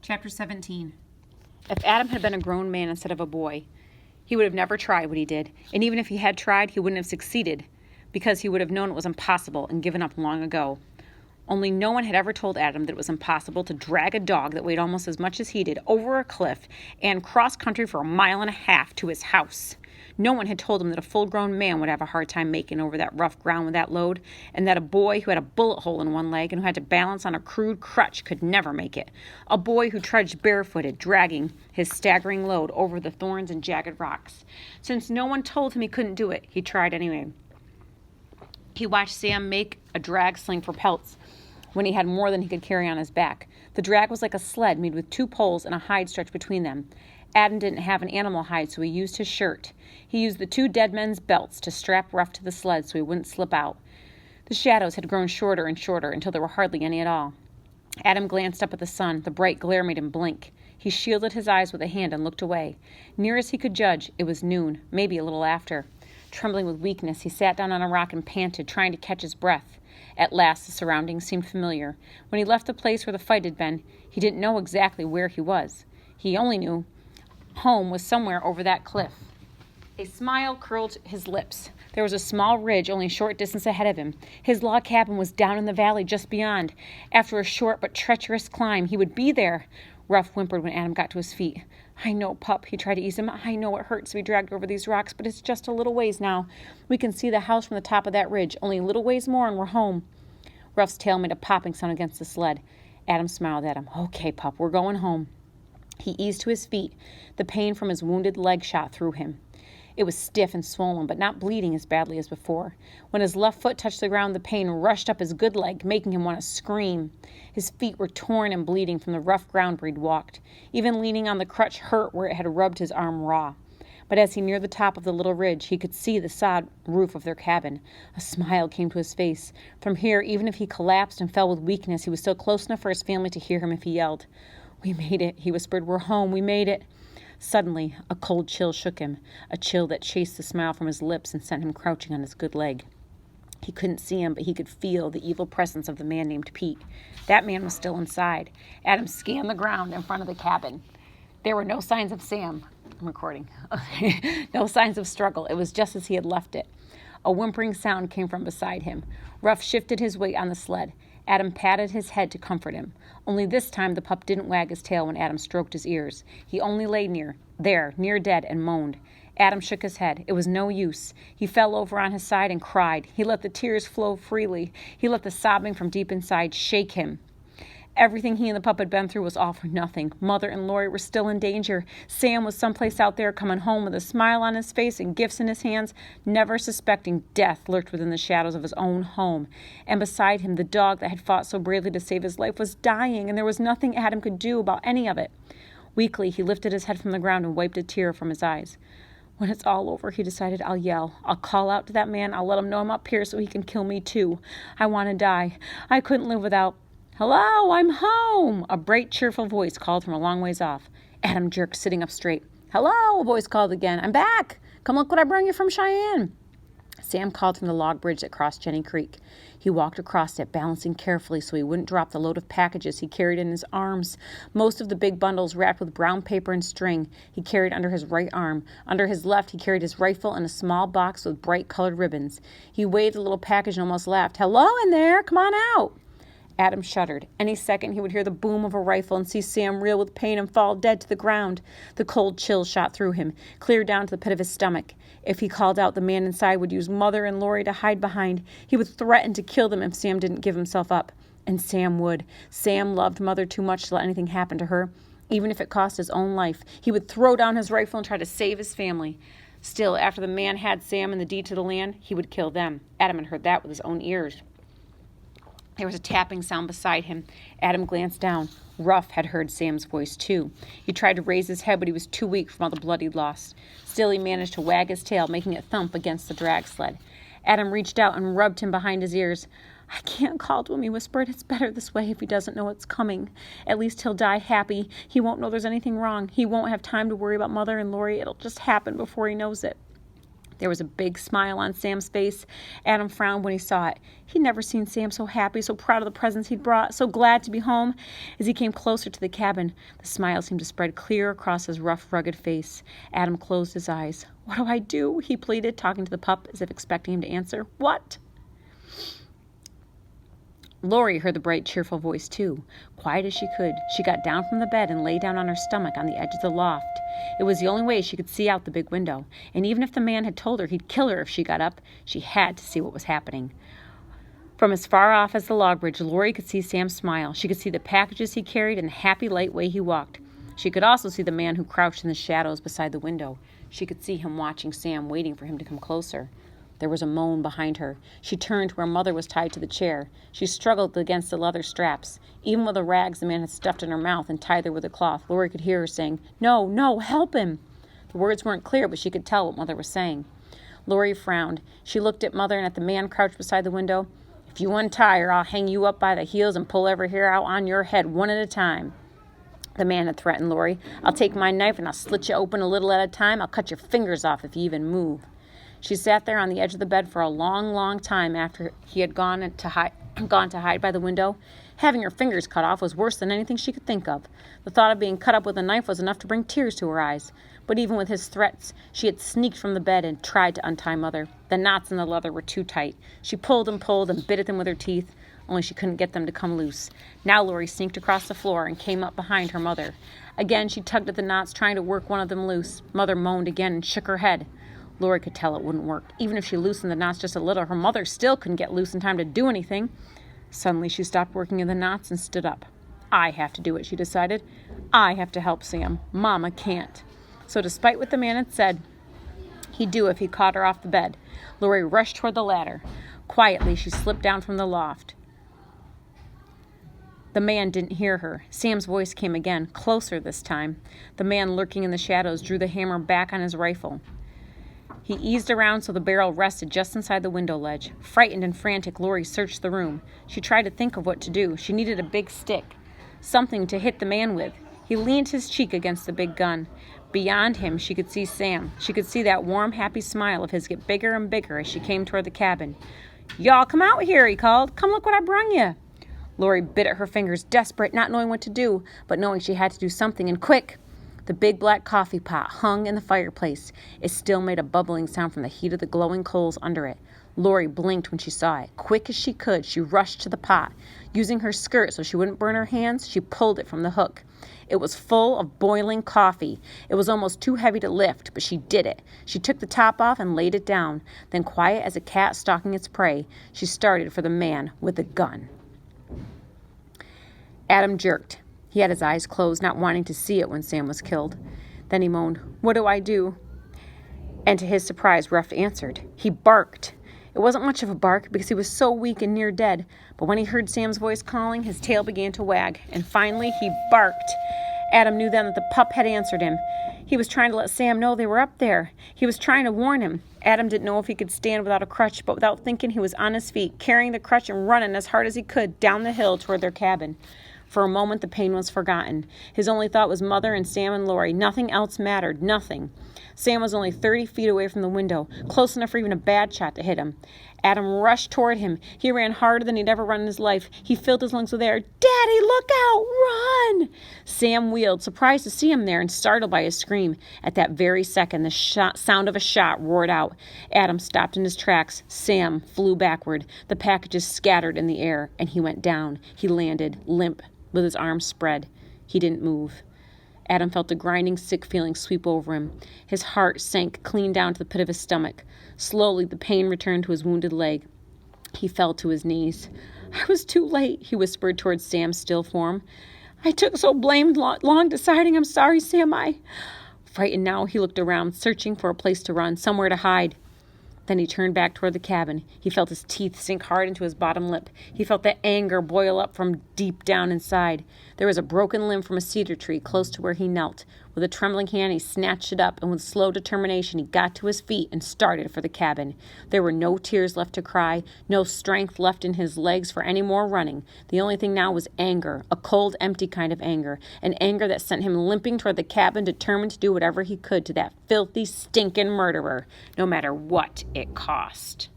Chapter 17. If Adam had been a grown man instead of a boy, he would have never tried what he did, and even if he had tried, he wouldn't have succeeded, because he would have known it was impossible and given up long ago. Only no one had ever told Adam that it was impossible to drag a dog that weighed almost as much as he did over a cliff and cross country for 1.5 miles to his house. No one had told him that a full-grown man would have a hard time making over that rough ground with that load, and that a boy who had a bullet hole in one leg and who had to balance on a crude crutch could never make it. A boy who trudged barefooted, dragging his staggering load over the thorns and jagged rocks. Since no one told him he couldn't do it, he tried anyway. He watched Sam make a drag sling for pelts when he had more than he could carry on his back. The drag was like a sled made with 2 poles and a hide stretched between them. Adam didn't have an animal hide, so he used his shirt. He used the 2 dead men's belts to strap Rough to the sled so he wouldn't slip out. The shadows had grown shorter and shorter until there were hardly any at all. Adam glanced up at the sun. The bright glare made him blink. He shielded his eyes with a hand and looked away. Near as he could judge, it was noon, maybe a little after. Trembling with weakness, he sat down on a rock and panted, trying to catch his breath. At last, the surroundings seemed familiar. When he left the place where the fight had been, he didn't know exactly where he was. He only knew home was somewhere over that cliff. A smile curled his lips. There was a small ridge only a short distance ahead of him. His log cabin was down in the valley just beyond. After a short but treacherous climb, he would be there. Rough whimpered when Adam got to his feet. "I know, pup," he tried to ease him. "I know it hurts to be dragged over these rocks, but it's just a little ways now. We can see the house from the top of that ridge. Only a little ways more and we're home." Rough's tail made a popping sound against the sled. Adam smiled at him. "Okay, pup, we're going home." He eased to his feet. The pain from his wounded leg shot through him. It was stiff and swollen, but not bleeding as badly as before. When his left foot touched the ground, the pain rushed up his good leg, making him want to scream. His feet were torn and bleeding from the rough ground where he'd walked. Even leaning on the crutch hurt where it had rubbed his arm raw. But as he neared the top of the little ridge, he could see the sod roof of their cabin. A smile came to his face. From here, even if he collapsed and fell with weakness, he was still close enough for his family to hear him if he yelled. "We made it," he whispered. "We're home. We made it." Suddenly, a cold chill shook him, a chill that chased the smile from his lips and sent him crouching on his good leg. He couldn't see him, but he could feel the evil presence of the man named Pete. That man was still inside. Adam scanned the ground in front of the cabin. There were no signs of Sam. I'm recording. No signs of struggle. It was just as he had left it. A whimpering sound came from beside him. Rough shifted his weight on the sled. Adam patted his head to comfort him. Only this time the pup didn't wag his tail when Adam stroked his ears. He only lay near dead, and moaned. Adam shook his head. It was no use. He fell over on his side and cried. He let the tears flow freely. He let the sobbing from deep inside shake him. Everything he and the pup had been through was all for nothing. Mother and Lori were still in danger. Sam was someplace out there coming home with a smile on his face and gifts in his hands, never suspecting death lurked within the shadows of his own home. And beside him, the dog that had fought so bravely to save his life was dying, and there was nothing Adam could do about any of it. Weakly, he lifted his head from the ground and wiped a tear from his eyes. When it's all over, he decided, I'll yell. I'll call out to that man. I'll let him know I'm up here so he can kill me too. I want to die. I couldn't live without... "Hello, I'm home!" A bright, cheerful voice called from a long ways off. Adam jerked, sitting up straight. "Hello," a voice called again. "I'm back. Come look what I brought you from Cheyenne." Sam called from the log bridge that crossed Jenny Creek. He walked across it, balancing carefully so he wouldn't drop the load of packages he carried in his arms. Most of the big bundles wrapped with brown paper and string he carried under his right arm. Under his left, he carried his rifle and a small box with bright colored ribbons. He waved the little package and almost laughed. "Hello in there. Come on out." Adam shuddered. Any second he would hear the boom of a rifle and see Sam reel with pain and fall dead to the ground. The cold chill shot through him, clear down to the pit of his stomach. If he called out, the man inside would use Mother and Lori to hide behind. He would threaten to kill them if Sam didn't give himself up. And Sam would. Sam loved Mother too much to let anything happen to her. Even if it cost his own life, he would throw down his rifle and try to save his family. Still, after the man had Sam and the deed to the land, he would kill them. Adam had heard that with his own ears. There was a tapping sound beside him. Adam glanced down. Rough had heard Sam's voice, too. He tried to raise his head, but he was too weak from all the blood he'd lost. Still, he managed to wag his tail, making it thump against the drag sled. Adam reached out and rubbed him behind his ears. "I can't call to him," he whispered. "It's better this way if he doesn't know it's coming. At least he'll die happy. He won't know there's anything wrong. He won't have time to worry about Mother and Lori. It'll just happen before he knows it." There was a big smile on Sam's face. Adam frowned when he saw it. He'd never seen Sam so happy, so proud of the presents he'd brought, so glad to be home. As he came closer to the cabin, the smile seemed to spread clear across his rough, rugged face. Adam closed his eyes. "What do I do?" he pleaded, talking to the pup as if expecting him to answer. "What?" Lori heard the bright, cheerful voice, too. Quiet as she could, she got down from the bed and lay down on her stomach on the edge of the loft. It was the only way she could see out the big window, and even if the man had told her he'd kill her if she got up, she had to see what was happening. From as far off as the log bridge, Lori could see Sam smile. She could see the packages he carried and the happy, light way he walked. She could also see the man who crouched in the shadows beside the window. She could see him watching Sam, waiting for him to come closer. There was a moan behind her. She turned to where Mother was tied to the chair. She struggled against the leather straps. Even with the rags the man had stuffed in her mouth and tied her with a cloth, Lori could hear her saying, "No, no, help him." The words weren't clear, but she could tell what Mother was saying. Lori frowned. She looked at Mother and at the man crouched beside the window. "If you untie her, I'll hang you up by the heels and pull every hair out on your head one at a time." The man had threatened Lori. "I'll take my knife and I'll slit you open a little at a time. I'll cut your fingers off if you even move." She sat there on the edge of the bed for a long, long time after he had gone to hide by the window. Having her fingers cut off was worse than anything she could think of. The thought of being cut up with a knife was enough to bring tears to her eyes. But even with his threats, she had sneaked from the bed and tried to untie Mother. The knots in the leather were too tight. She pulled and bit at them with her teeth, only she couldn't get them to come loose. Now Lori sneaked across the floor and came up behind her mother. Again, she tugged at the knots, trying to work one of them loose. Mother moaned again and shook her head. Lori could tell it wouldn't work. Even if she loosened the knots just a little, her mother still couldn't get loose in time to do anything. Suddenly, she stopped working in the knots and stood up. "I have to do it," she decided. "I have to help Sam. Mama can't." So despite what the man had said he'd do if he caught her off the bed, Lori rushed toward the ladder. Quietly, she slipped down from the loft. The man didn't hear her. Sam's voice came again, closer this time. The man lurking in the shadows drew the hammer back on his rifle. He eased around so the barrel rested just inside the window ledge. Frightened and frantic, Lori searched the room. She tried to think of what to do. She needed a big stick, something to hit the man with. He leaned his cheek against the big gun. Beyond him, she could see Sam. She could see that warm, happy smile of his get bigger and bigger as she came toward the cabin. "Y'all come out here," he called. "Come look what I brung you." Lori bit at her fingers, desperate, not knowing what to do, but knowing she had to do something, and quick. The big black coffee pot hung in the fireplace. It still made a bubbling sound from the heat of the glowing coals under it. Lori blinked when she saw it. Quick as she could, she rushed to the pot. Using her skirt so she wouldn't burn her hands, she pulled it from the hook. It was full of boiling coffee. It was almost too heavy to lift, but she did it. She took the top off and laid it down. Then, quiet as a cat stalking its prey, she started for the man with the gun. Adam jerked. He had his eyes closed, not wanting to see it when Sam was killed. Then he moaned, "What do I do?" And to his surprise, Ruff answered. He barked. It wasn't much of a bark because he was so weak and near dead, but when he heard Sam's voice calling, his tail began to wag, and finally he barked. Adam knew then that the pup had answered him. He was trying to let Sam know they were up there. He was trying to warn him. Adam didn't know if he could stand without a crutch, but without thinking, he was on his feet, carrying the crutch and running as hard as he could down the hill toward their cabin. For a moment, the pain was forgotten. His only thought was Mother and Sam and Lori. Nothing else mattered. Nothing. Sam was only 30 feet away from the window, close enough for even a bad shot to hit him. Adam rushed toward him. He ran harder than he'd ever run in his life. He filled his lungs with air. "Daddy, look out! Run!" Sam wheeled, surprised to see him there and startled by his scream. At that very second, the sound of a shot roared out. Adam stopped in his tracks. Sam flew backward. The packages scattered in the air, and he went down. He landed, limp, with his arms spread. He didn't move. Adam felt a grinding, sick feeling sweep over him. His heart sank clean down to the pit of his stomach. Slowly, the pain returned to his wounded leg. He fell to his knees. "I was too late," he whispered towards Sam's still form. "I took so blamed long deciding. I'm sorry, Sam. Frightened now, he looked around, searching for a place to run, somewhere to hide. Then he turned back toward the cabin. He felt his teeth sink hard into his bottom lip. He felt the anger boil up from deep down inside. There was a broken limb from a cedar tree close to where he knelt. With a trembling hand, he snatched it up, and with slow determination, he got to his feet and started for the cabin. There were no tears left to cry, no strength left in his legs for any more running. The only thing now was anger, a cold, empty kind of anger, an anger that sent him limping toward the cabin, determined to do whatever he could to that filthy, stinking murderer, no matter what it cost.